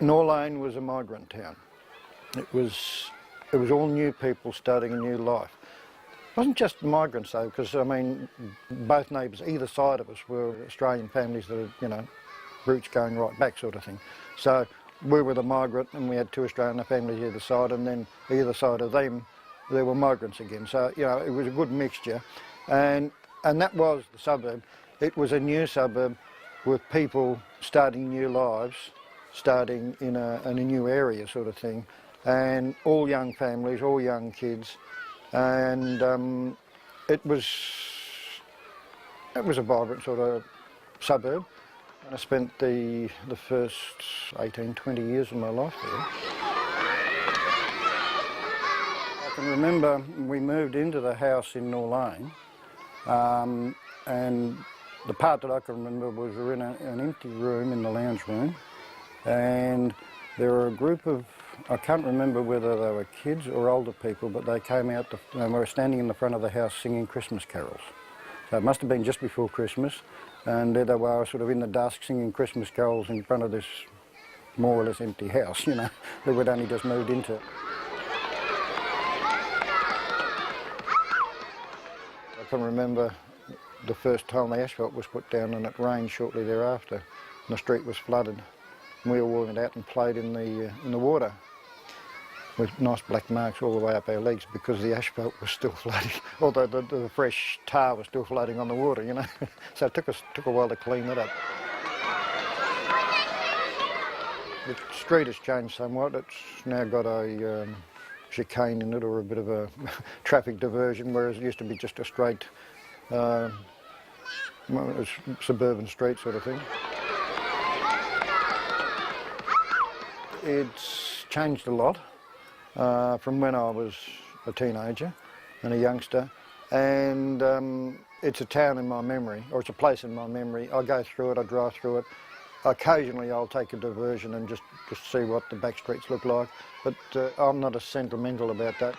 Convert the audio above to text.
Norlane was a migrant town. It was all new people starting a new life. It wasn't just migrants though, because I mean, both neighbours, either side of us, were Australian families that had, you know, roots going right back sort of thing. So we were the migrant and we had two Australian families either side, and then either side of them there were migrants again. So, you know, it was a good mixture. And that was the suburb. It was a new suburb with people starting new lives, starting in a new area sort of thing, and all young families, all young kids, and it was a vibrant sort of suburb. And I spent the first 18, 20 years of my life there. I can remember we moved into the house in Norlane, and the part that I can remember was we were in an empty room in the lounge room, and there were a group of, I can't remember whether they were kids or older people, but they came out and were standing in the front of the house singing Christmas carols. So it must have been just before Christmas, and there they were sort of in the dusk singing Christmas carols in front of this more or less empty house, you know, that we'd only just moved into. I can remember the first time the asphalt was put down, and it rained shortly thereafter, and the street was flooded. And we all went out and played in the water with nice black marks all the way up our legs because the asphalt was still floating, although the fresh tar was still floating on the water, you know. So it took a while to clean that up. The street has changed somewhat. It's now got a chicane in it, or a bit of a traffic diversion, whereas it used to be just a straight suburban street sort of thing. It's changed a lot from when I was a teenager and a youngster, and it's a town in my memory, or it's a place in my memory. I go through it, I drive through it. Occasionally I'll take a diversion and just see what the back streets look like, but I'm not as sentimental about that.